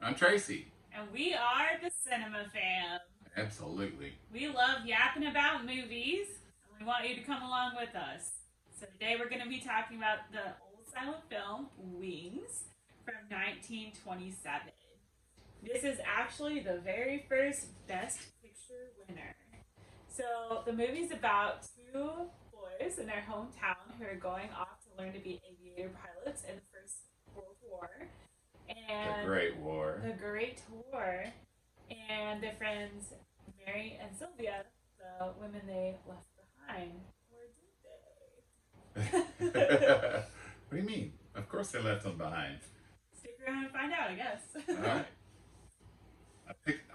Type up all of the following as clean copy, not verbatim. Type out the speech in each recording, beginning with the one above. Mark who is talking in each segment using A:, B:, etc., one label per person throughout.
A: I'm Tracy.
B: And we are the Cinema Fam.
A: Absolutely.
B: We love yapping about movies, and we want you to come along with us. So today we're going to be talking about the old silent film Wings from 1927. This is actually the very first Best Picture winner. So the movie's about two boys in their hometown who are going off to learn to be aviator pilots in the First World War.
A: The
B: And
A: Great War.
B: the Great War, and their friends Mary and Sylvia, the women they left behind. Or did
A: What do you mean? Of course they left them behind.
B: Stick around and find out, I guess.
A: All right.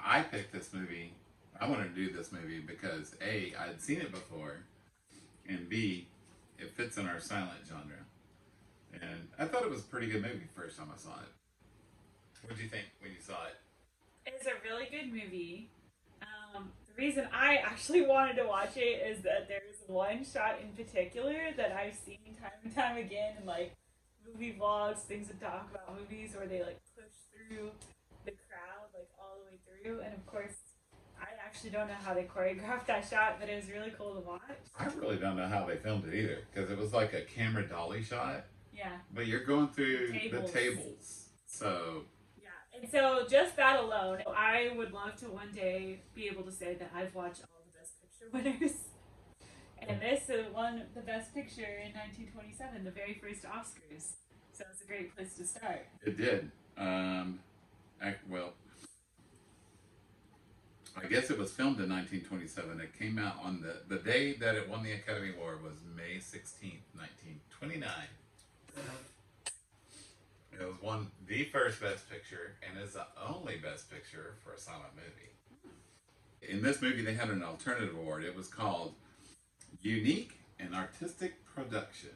A: I picked this movie. I wanted to do this movie because A, I'd seen it before, and B, it fits in our silent genre. And I thought it was a pretty good movie first time I saw it. What did you think when you saw it?
B: It's a really good movie. The reason I actually wanted to watch it is that there's one shot in particular that I've seen time and time again in like movie vlogs, things that talk about movies where they like push through the crowd like all the way through. And of course, I actually don't know how they choreographed that shot, but it was really cool to watch.
A: I really don't know how they filmed it either because it was like a camera dolly shot,
B: Yeah,
A: but you're going through the
B: tables.
A: tables. So
B: Yeah, and so just that alone, I would love to one day be able to say that I've watched all the Best Picture winners. And this won the Best Picture in 1927, the very first Oscars. So it's a great place to start.
A: it did. Well, I guess it was filmed in 1927. It came out on the day that it won the Academy Award was May 16th, 1929. It was won the first Best Picture and is the only Best Picture for a silent movie. In this movie, they had an alternative award. It was called Unique and Artistic Production,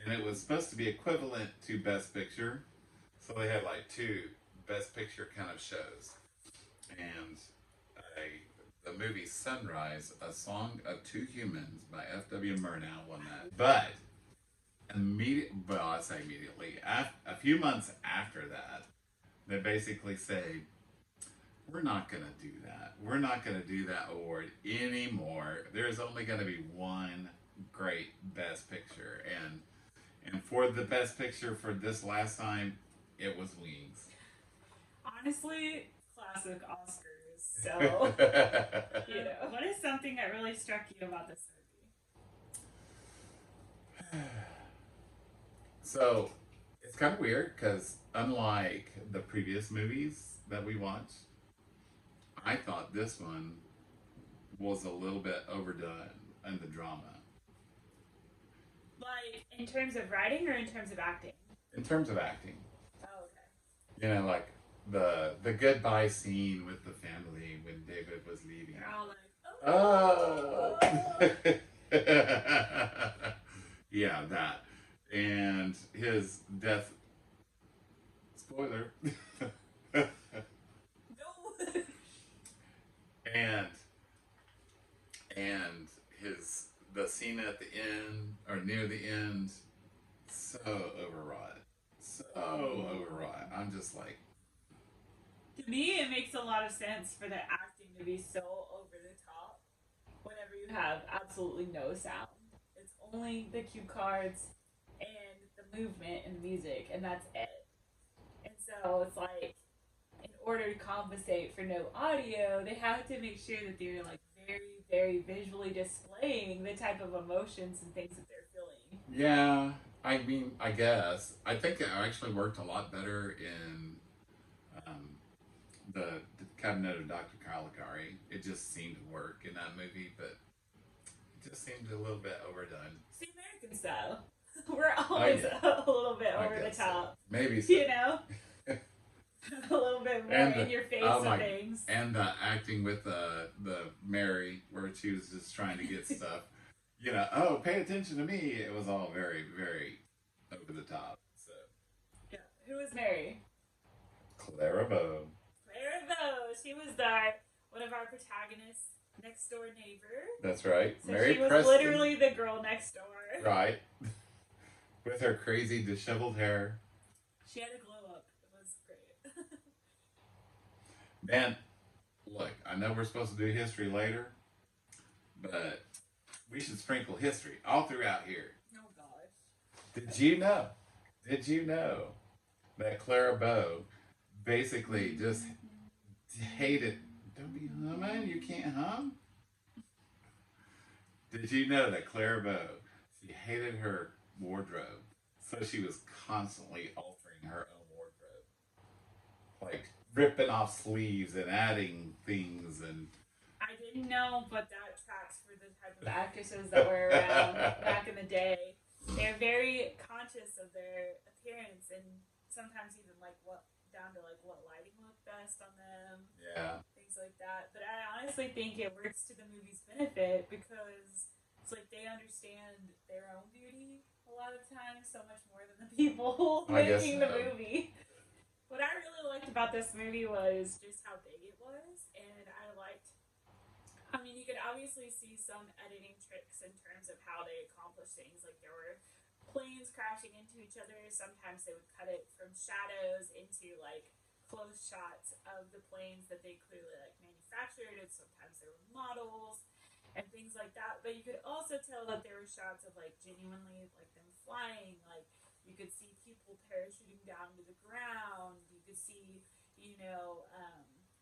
A: and it was supposed to be equivalent to Best Picture. So they had like two Best Picture kind of shows, and the movie Sunrise, A Song of Two Humans by F.W. Murnau won that. But I say immediately, a few months after that, they basically say, we're not going to do that. We're not going to do that award anymore. There's only going to be one great Best Picture, and for the Best Picture for this last time, it was Wings.
B: Honestly, classic Oscars. So, what is something that really struck you about this movie?
A: So it's kind of weird because unlike the previous movies that we watched, I thought this one was a little bit overdone in the drama.
B: Like, in terms of writing or in terms of acting?
A: In terms of acting,
B: Oh, okay.
A: like the goodbye scene with the family when David was leaving.
B: They're all like,
A: Oh,
B: oh.
A: yeah, that and his death. Spoiler.
B: No.
A: and and the scene at the end or near the end, so overwrought, so overwrought. I'm just like,
B: To me, it makes a lot of sense for the acting to be so over the top whenever you have absolutely no sound. It's only the cue cards and the movement and the music, and that's it. And so it's like, in order to compensate for no audio, they have to make sure that they're like very, very visually displaying the type of emotions and things that they're feeling.
A: yeah. I mean, I guess I think it actually worked a lot better in um, the Cabinet of Dr. Caligari. It just seemed to work in that movie, but it just seemed a little bit overdone.
B: It's the American style. We're
A: I
B: always
A: guess,
B: a little bit
A: I
B: over the
A: guess so.
B: top.
A: Maybe so.
B: You know? A little bit more
A: And
B: in your face
A: oh
B: of
A: my,
B: things.
A: and the acting with the Mary, where she was just trying to get stuff. Oh, pay attention to me. It was all very, very over the top. So
B: Yeah. Who was Mary?
A: Clara Bow.
B: Clara Bow. She was one of our protagonists' next door neighbor.
A: That's right.
B: So
A: Mary
B: she was
A: Preston.
B: literally the girl next door.
A: Right. With her crazy disheveled hair.
B: She had a glow up. It was great.
A: Man, look, I know we're supposed to do history later, but we should sprinkle history all throughout here.
B: Oh gosh.
A: Did you know? Did you know that Clara Bow basically just hated? Don't be humming. You can't hum. Did you know that Clara Bow, she hated her wardrobe, so she was constantly altering her own wardrobe, like ripping off sleeves and adding things and.
B: I didn't know, but that tracks for the type of actresses that were around back in the day. They're very conscious of their appearance and sometimes even like what down to like what lighting looked best on them.
A: Yeah.
B: Things like that. But I honestly think it works to the movie's benefit because it's like they understand their own beauty a lot of times so much more than the people
A: I guess
B: making
A: so.
B: the movie. What I really liked about this movie was just how big it was, and I liked. I mean, you could obviously see some editing tricks in terms of how they accomplished things. Like there were planes crashing into each other. Sometimes they would cut it from shadows into like close shots of the planes that they clearly like manufactured, and sometimes there were models and things like that. But you could also tell that there were shots of like genuinely like them flying. Like you could see people parachuting down to the ground. You could see,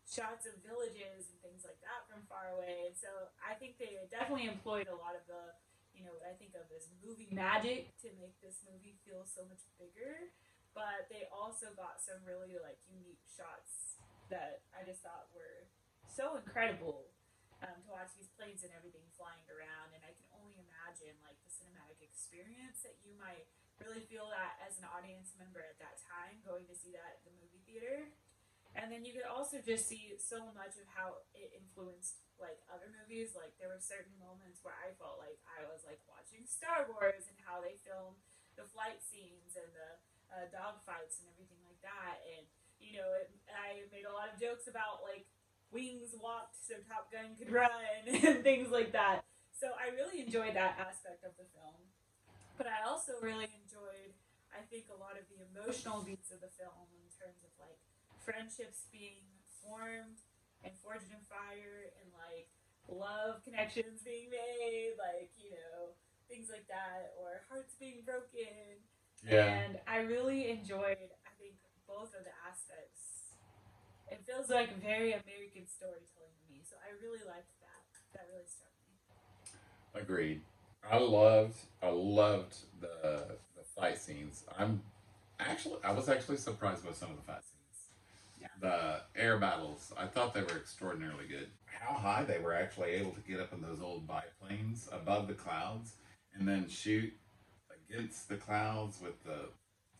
B: shots of villages and things like that from far away. And so I think they definitely employed a lot of the, what I think of as movie magic to make this movie feel so much bigger. But they also got some really like unique shots that I just thought were so incredible to watch these planes and everything flying around. And I can only imagine like the cinematic experience that you might really feel that as an audience member at that time going to see that at the movie theater. And then you could also just see so much of how it influenced like other movies. Like there were certain moments where I felt like I was like watching Star Wars and how they filmed the flight scenes and the dog fights and everything like that. And I made a lot of jokes about like wings walked so Top Gun could run and things like that. So I really enjoyed that aspect of the film. But I also really enjoyed, I think, a lot of the emotional beats of the film in terms of like friendships being formed and forged in fire and like love connections being made, like, things like that, or hearts being broken.
A: Yeah.
B: And I really enjoyed, I think, both of the aspects. It feels like very American storytelling to me, so I really liked that. That really struck me.
A: Agreed. I loved the fight scenes. I was actually surprised by some of the fight scenes.
B: Yeah.
A: The air battles, I thought they were extraordinarily good. How high they were actually able to get up in those old biplanes above the clouds and then shoot against the clouds with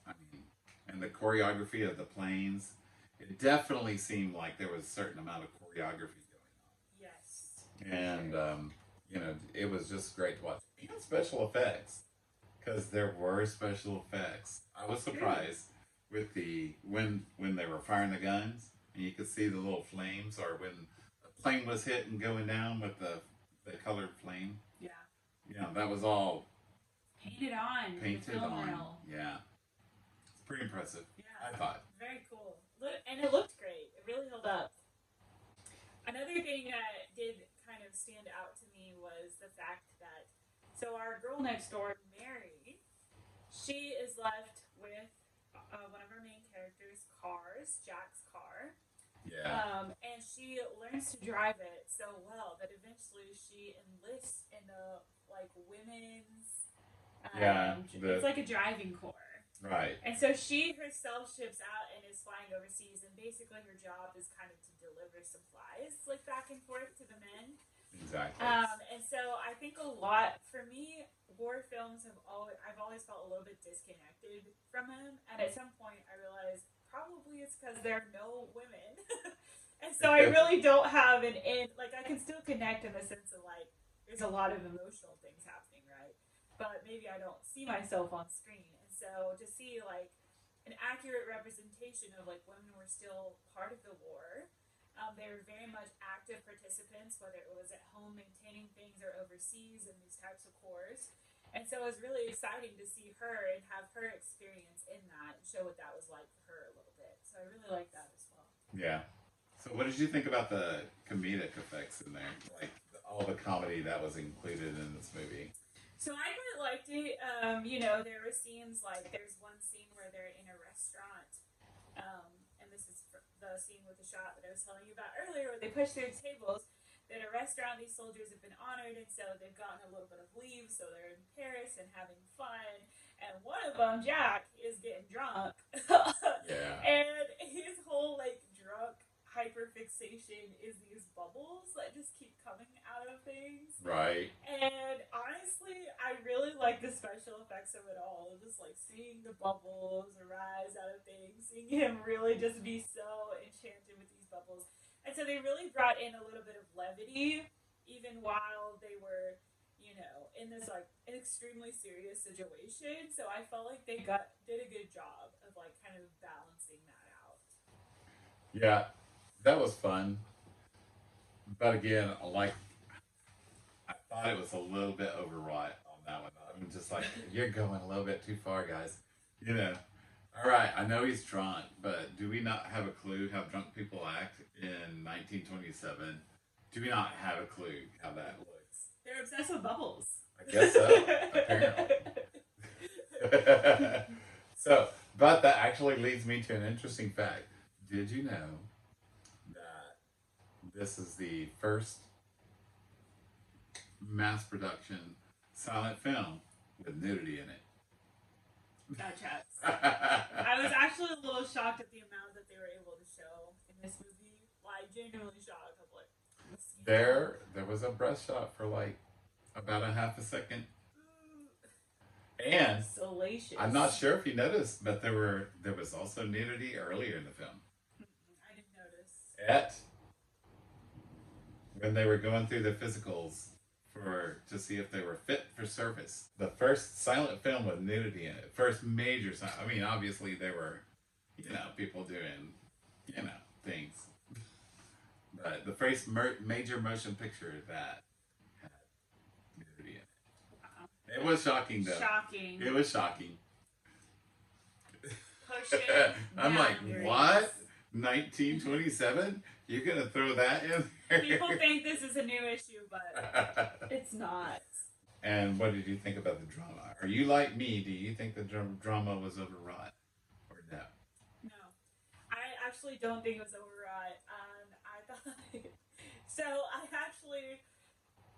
A: I mean, and the choreography of the planes. It definitely seemed like there was a certain amount of choreography
B: Yes.
A: going on. And, it was just great to watch. And special effects, because there were special effects. I was surprised with when they were firing the guns and you could see the little flames, or when a plane was hit and going down with the colored flame.
B: Yeah.
A: That was all
B: painted on.
A: Painted
B: the film
A: on.
B: reel.
A: Yeah. It's pretty impressive.
B: Yeah.
A: I thought.
B: Very cool. And it looked great. It really held up. Another thing that did kind of stand out to me was the fact that our girl next door, Mary, she is left with one of our main characters' cars, Jack's car.
A: Yeah.
B: And she learns to drive it so well that eventually she enlists in the like women's. It's like a driving corps.
A: Right.
B: And so she herself ships out and is flying overseas, and basically her job is kind of to deliver supplies like back and forth to the men.
A: Exactly.
B: And so I think a lot for me, war films I've always felt a little bit disconnected from them, and at some point I realized probably it's because there are no women, and so I really don't have an end. Like I can still connect in the sense of like there's a lot of emotional things happening, right? But maybe I don't see myself on screen, and so to see like an accurate representation of like women were still part of the war. They were very much active participants, whether it was at home maintaining things or overseas in these types of corps. And so it was really exciting to see her and have her experience in that and show what that was like for her a little bit. So I really like that as well.
A: Yeah. So, what did you think about the comedic effects in there? Like all the comedy that was included in this movie?
B: So I quite liked it. There were scenes like there's one scene where they're in a restaurant, and this is the scene with the shot that I was telling you about earlier, where they push their tables. At a restaurant, these soldiers have been honored, and so they've gotten a little bit of leave, so they're in Paris and having fun. And one of them, Jack, is getting drunk,
A: Yeah.
B: and his whole like drunk hyperfixation is these bubbles that just keep coming out of things.
A: Right.
B: And honestly, I really like the special effects of it all. Just like seeing the bubbles arise out of things, seeing him really just be so enchanted with these bubbles. And so they really brought in a little bit of levity, even while they were, in this like an extremely serious situation. So I felt like they did a good job of like kind of balancing that out.
A: Yeah, that was fun. But again, I thought it was a little bit overwrought on that one. I'm just like, you're going a little bit too far, guys. You know. All right, I know he's drunk, but do we not have a clue how drunk people act in 1927? Do we not have a clue how that looks?
B: They're obsessed with bubbles.
A: I guess so, apparently. So, but that actually leads me to an interesting fact. Did you know that this is the first mass production silent film with nudity in it?
B: That checks. I was actually a little shocked at the amount that they were able to show in this movie. Like, genuinely shocked. I'm like,
A: there was a breast shot for like about a half a second. And
B: salacious.
A: I'm not sure if you noticed, but there was also nudity earlier in the film.
B: I didn't notice.
A: When they were going through the physicals to see if they were fit for service. The first silent film with nudity in it. First major I mean, obviously there were, people doing, things. But the first major motion picture that had nudity in it.
B: Wow.
A: It was shocking, though.
B: Shocking.
A: It was shocking.
B: Pushing
A: I'm like,
B: boundaries.
A: what? 1927? You're going to throw that in there?
B: People think this is a new issue, but it's not.
A: And what did you think about the drama? Are you like me? Do you think the drama was overwrought? Or no?
B: No. I actually don't think it was overwrought. I thought... So,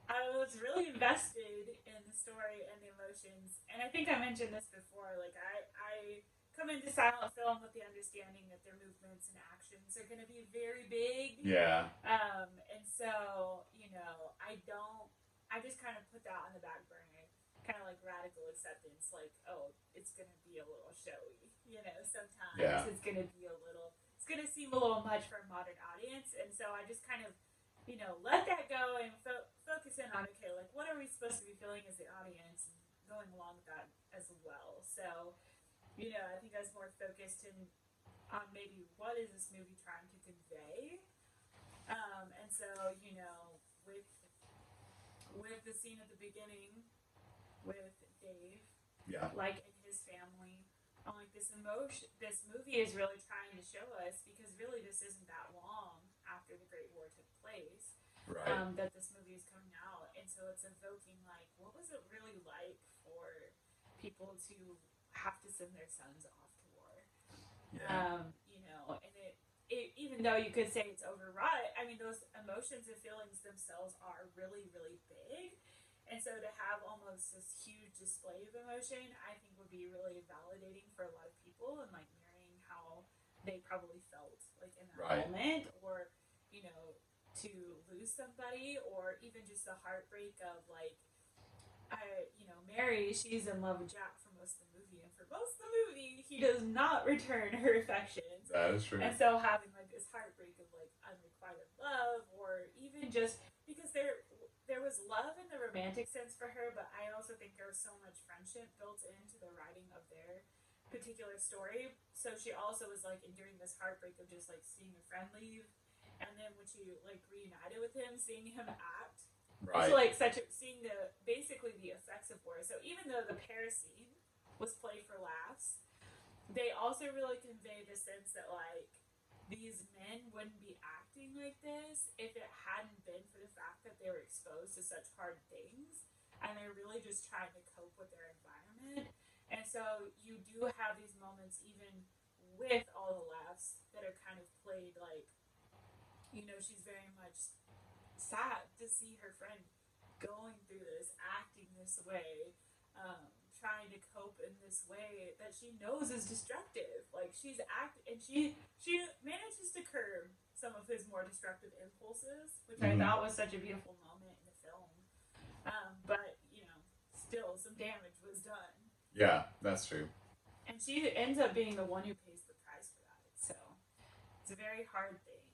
B: I was really invested in the story and the emotions. And I think I mentioned this before. Like, I come into silent film with the understanding that their movements and actions are going to be very big.
A: Yeah.
B: And so, I just kind of put that on the back burner, kind of like radical acceptance, like, oh, it's going to be a little showy, sometimes it's going to be it's going to seem a little much for a modern audience. And so I just kind of, let that go and focus in on, okay, like, what are we supposed to be feeling as the audience and going along with that as well. So, I think I was more focused on maybe what is this movie trying to convey. And so, with the scene at the beginning with Dave, like in his family, I'm like, this movie is really trying to show us, because really this isn't that long after the Great War took place,
A: Right.
B: that this movie is coming out. And so it's evoking, like, what was it really like for people to have to send their sons off to war?
A: Yeah.
B: And it even though you could say it's overwrought, I mean, those emotions and feelings themselves are really, really big. And so to have almost this huge display of emotion, I think would be really validating for a lot of people, and like mirroring how they probably felt like in that moment, or, to lose somebody, or even just the heartbreak of like, Mary, she's in love with Jack for most of the movie, and for most of the movie, he does not return her affections.
A: That is true.
B: And so having like this heartbreak of like unrequited love, or even just because there was love in the romantic sense for her, but I also think there was so much friendship built into the writing of their particular story. So she also was like enduring this heartbreak of just like seeing a friend leave, and then when she like reunited with him, seeing him act.
A: Right.
B: So like seeing basically the effects of war. So even though the Paris scene was played for laughs, they also really convey the sense that like these men wouldn't be acting like this if it hadn't been for the fact that they were exposed to such hard things and they're really just trying to cope with their environment. And so you do have these moments, even with all the laughs, that are kind of played like, she's very much sad to see her friend going through this, acting this way, trying to cope in this way that she knows is destructive. Like and she manages to curb some of his more destructive impulses, which I
A: Mm-hmm.
B: thought was such a beautiful moment in the film. But still some damage was done,
A: Yeah, that's true.
B: and she ends up being the one who pays the price for that. So it's a very hard thing.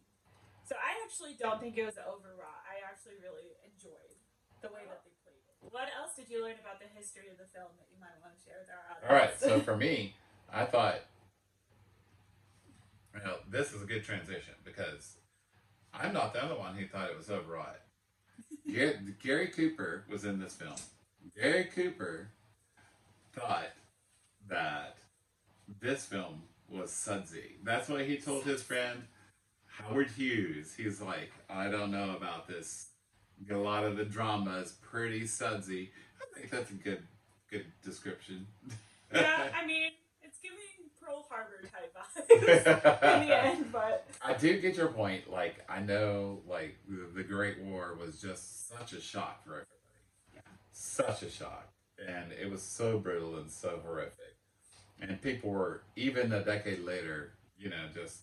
B: So I actually don't think it was overwrought. I actually really enjoyed the way that they played it. What else did you learn about the history of the film that you might want to share with our
A: All right, so
B: audience?
A: for me, I thought, this is a good transition because I'm not the only one who thought it was overwrought. Gary Cooper was in this film. Gary Cooper thought that this film was sudsy. That's what he told his friend Howard Hughes. He's like, I don't know about this. A lot of the drama is pretty sudsy. I think that's a good description.
B: Yeah, I mean, it's giving Pearl Harbor type vibes in the end, but
A: I do get your point. Like, I know, like, the Great War was just such a shock for everybody.
B: yeah,
A: Such a shock. And it was so brutal and so horrific. And people were, even a decade later, just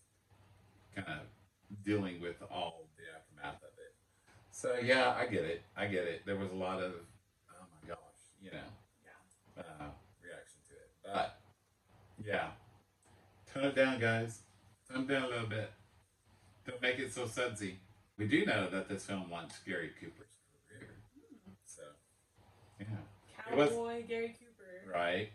A: kind of dealing with all the aftermath of it. So, yeah, I get it. I get it. There was a lot of, oh my gosh,
B: yeah.
A: reaction to it. But, yeah, tone it down, guys. Tone it down a little bit. Don't make it so sudsy. We do know that this film launched Gary Cooper's career. So, yeah. It was
B: Cowboy Gary Cooper.
A: right.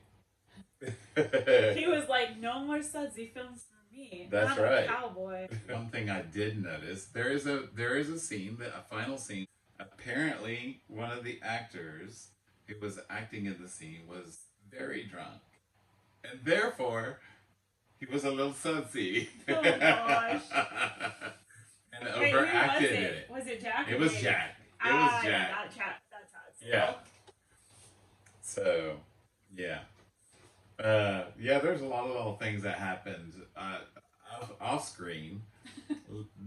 B: He was like, no more sudsy films for me.
A: That's
B: I'm
A: right.
B: a cowboy.
A: One thing I did notice, there is a scene, a final scene. Apparently, one of the actors who was acting in the scene was very drunk, and therefore he was a little sudsy.
B: Oh gosh.
A: And
B: Wait, who was
A: overacted in
B: it?
A: it.
B: Was it Jack?
A: It was Jack. It was
B: Yeah,
A: Jack.
B: that chat. That tracks.
A: Yeah. So, yeah. Yeah, there's a lot of little things that happened off screen.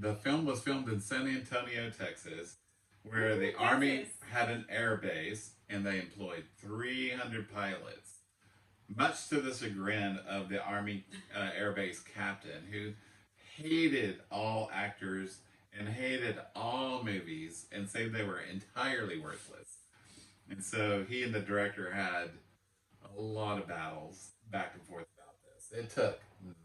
A: The film was filmed in San Antonio, Texas, where the Army
B: Texas.
A: had an air base and they employed 300 pilots, much to the chagrin of the Army Air Base captain, who hated all actors and hated all movies and said they were entirely worthless. And so he and the director had a lot of battles back and forth about this. It took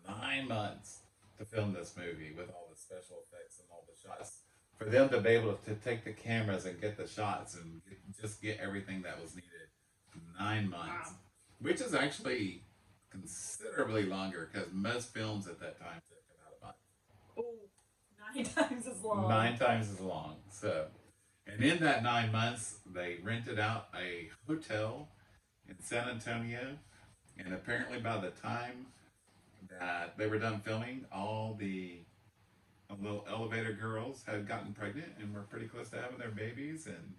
A: 9 months to film this movie with all the special effects and all the shots. For them to be able to take the cameras and get the shots and just get everything that was needed. 9 months.
B: Wow.
A: Which is actually considerably longer because most films at that time took about
B: Oh, 9 times as
A: a month.
B: long.
A: 9 times as long. So, and in that 9 months, they rented out a hotel in San Antonio. And apparently, by the time that they were done filming, all the little elevator girls had gotten pregnant and were pretty close to having their babies. And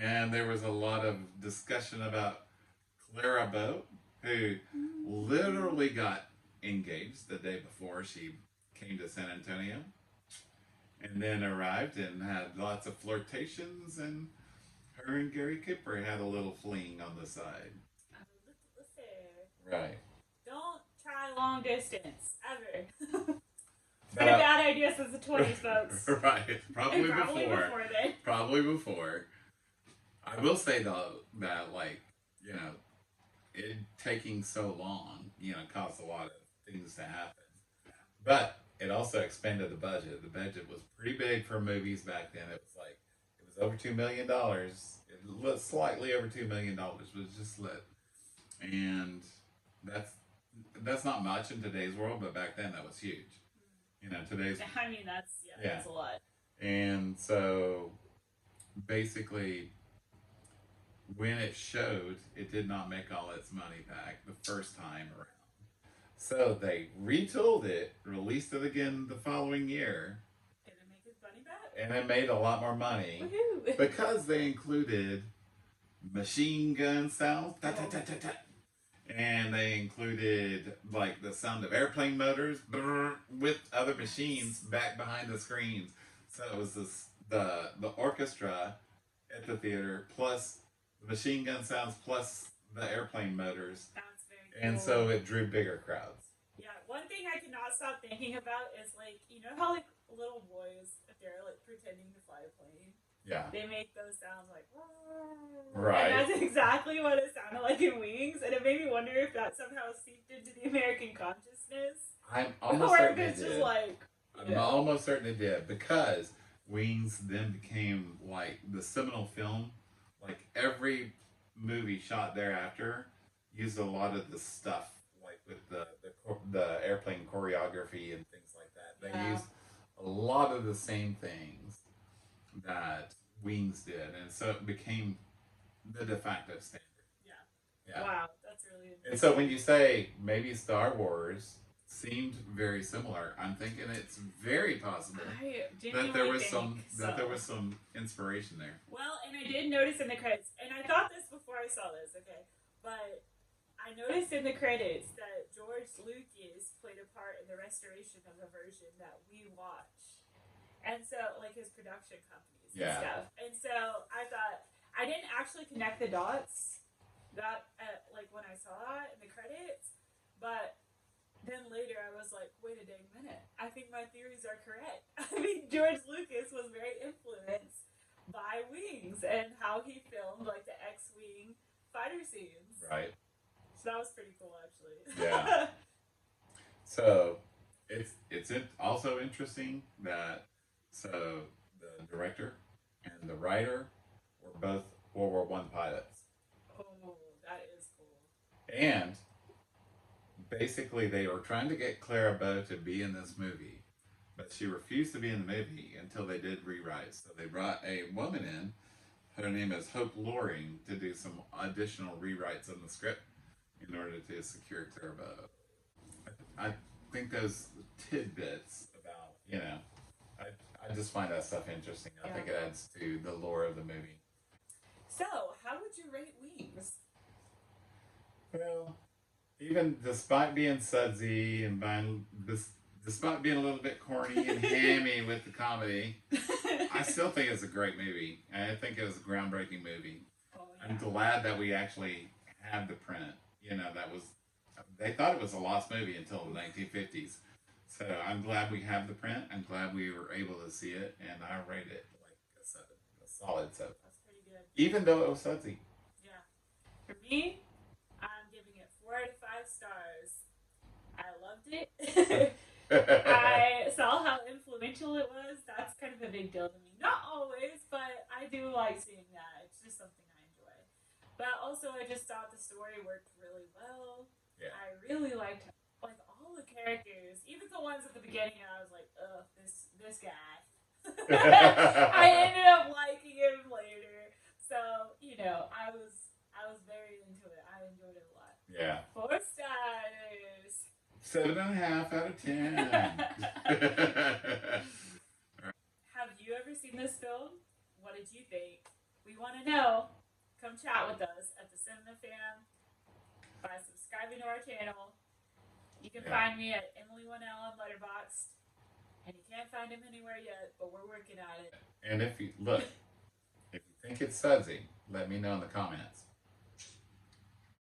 A: and there was a lot of discussion about Clara Bow, who literally got engaged the day before she came to San Antonio, and then arrived and had lots of flirtations, and her and Gary Cooper had a little fling on the side.
B: A little affair.
A: Right.
B: Don't try long distance ever. It's
A: But
B: been a bad idea since the 20s, folks.
A: right. Probably,
B: And probably
A: before.
B: then.
A: Probably before. I will say though that it taking so long, caused a lot of things to happen. But it also expanded the budget. The budget was pretty big for movies back then. It was over $2 million. It was slightly over $2 million, was just lit, and that's not much in today's world, but back then that was huge. Today's
B: I mean,
A: Yeah.
B: that's a lot.
A: and so basically when it showed, it did not make all its money back the first time around. So they retooled it, released it again the following year,
B: Did it make his money back?
A: and it made a lot more money
B: Woohoo!
A: because they included machine gun sounds, ta ta ta ta ta, and they included like the sound of airplane motors brrr, with other machines back behind the screens. So it was the orchestra at the theater plus the machine gun sounds plus the airplane motors,
B: That's very cool.
A: and so it drew bigger crowds.
B: Yeah, one thing I cannot stop thinking about is like, you know how like little boys, if they're like pretending to fly a plane,
A: Yeah,
B: they make those sounds like,
A: right.
B: and that's exactly what it sounded like in Wings, and it made me wonder if that somehow seeped into the American consciousness,
A: I'm almost
B: or if
A: certain it
B: it's just
A: did.
B: like,
A: I'm almost certain it did because Wings then became like the seminal film. Like every movie shot thereafter used a lot of the stuff, like with the airplane choreography and things like that. They
B: yeah,
A: used a lot of the same things that Wings did, and so it became the de facto standard.
B: yeah.
A: Yeah.
B: Wow, that's really
A: And so
B: interesting.
A: when you say maybe Star Wars seemed very similar, I'm thinking it's very possible
B: I
A: that there
B: genuinely
A: was
B: think
A: some
B: so.
A: that there was some inspiration there.
B: Well, and I did notice in the credits, and I thought this before I saw this, okay, but I noticed in the credits that George Lucas played a part in the restoration of the version that we watch. And so, like his production companies and
A: Yeah.
B: stuff. And so I thought, I didn't actually connect the dots that, like when I saw that in the credits, but then later I was like, wait a dang minute. I think my theories are correct. I mean, George Lucas was very influenced by Wings and how he filmed like the X-Wing fighter scenes.
A: Right.
B: So that was pretty cool, actually.
A: Yeah. So it's also interesting that so the director and the writer were both World War I pilots,
B: Oh, that is cool.
A: and basically they were trying to get Clara Bow to be in this movie, but she refused to be in the movie until they did rewrites. So they brought a woman in. Her name is Hope Loring to do some additional rewrites on the script in order to secure Clara Bow. I think those tidbits about I just find that stuff interesting. I think it adds to the lore of the movie.
B: So, how would you rate Wings?
A: Well, even despite being sudsy and despite being a little bit corny and hammy with the comedy, I still think it's a great movie. I think it was a groundbreaking movie.
B: Oh,
A: I'm glad that we actually have the print. They thought it was a lost movie until the 1950s. So I'm glad we have the print. I'm glad we were able to see it, and I rate it like a solid 7.
B: That's pretty good.
A: Even though it was sudsy.
B: Yeah. For me, I'm giving it 4 out of 5 stars. I loved it. I saw how influential it was. That's kind of a big deal to me. Not always, but I do like seeing that. It's just something I enjoy. But also, I just thought the story worked really well.
A: Yeah.
B: I really liked like all the characters, even the ones at the beginning. I was like, ugh, this guy. I ended up liking him later. So I was very into it. I enjoyed it a lot.
A: Yeah.
B: 4 stars.
A: 7.5 out of 10.
B: Have you ever seen this film? What did you think? We want to know. Come chat with us at the Cinema Fam by subscribing to our channel. You can find me at Emily1L on Letterboxd, and you can't find him anywhere yet, but we're working at it.
A: And if you think it's sudsy, let me know in the comments.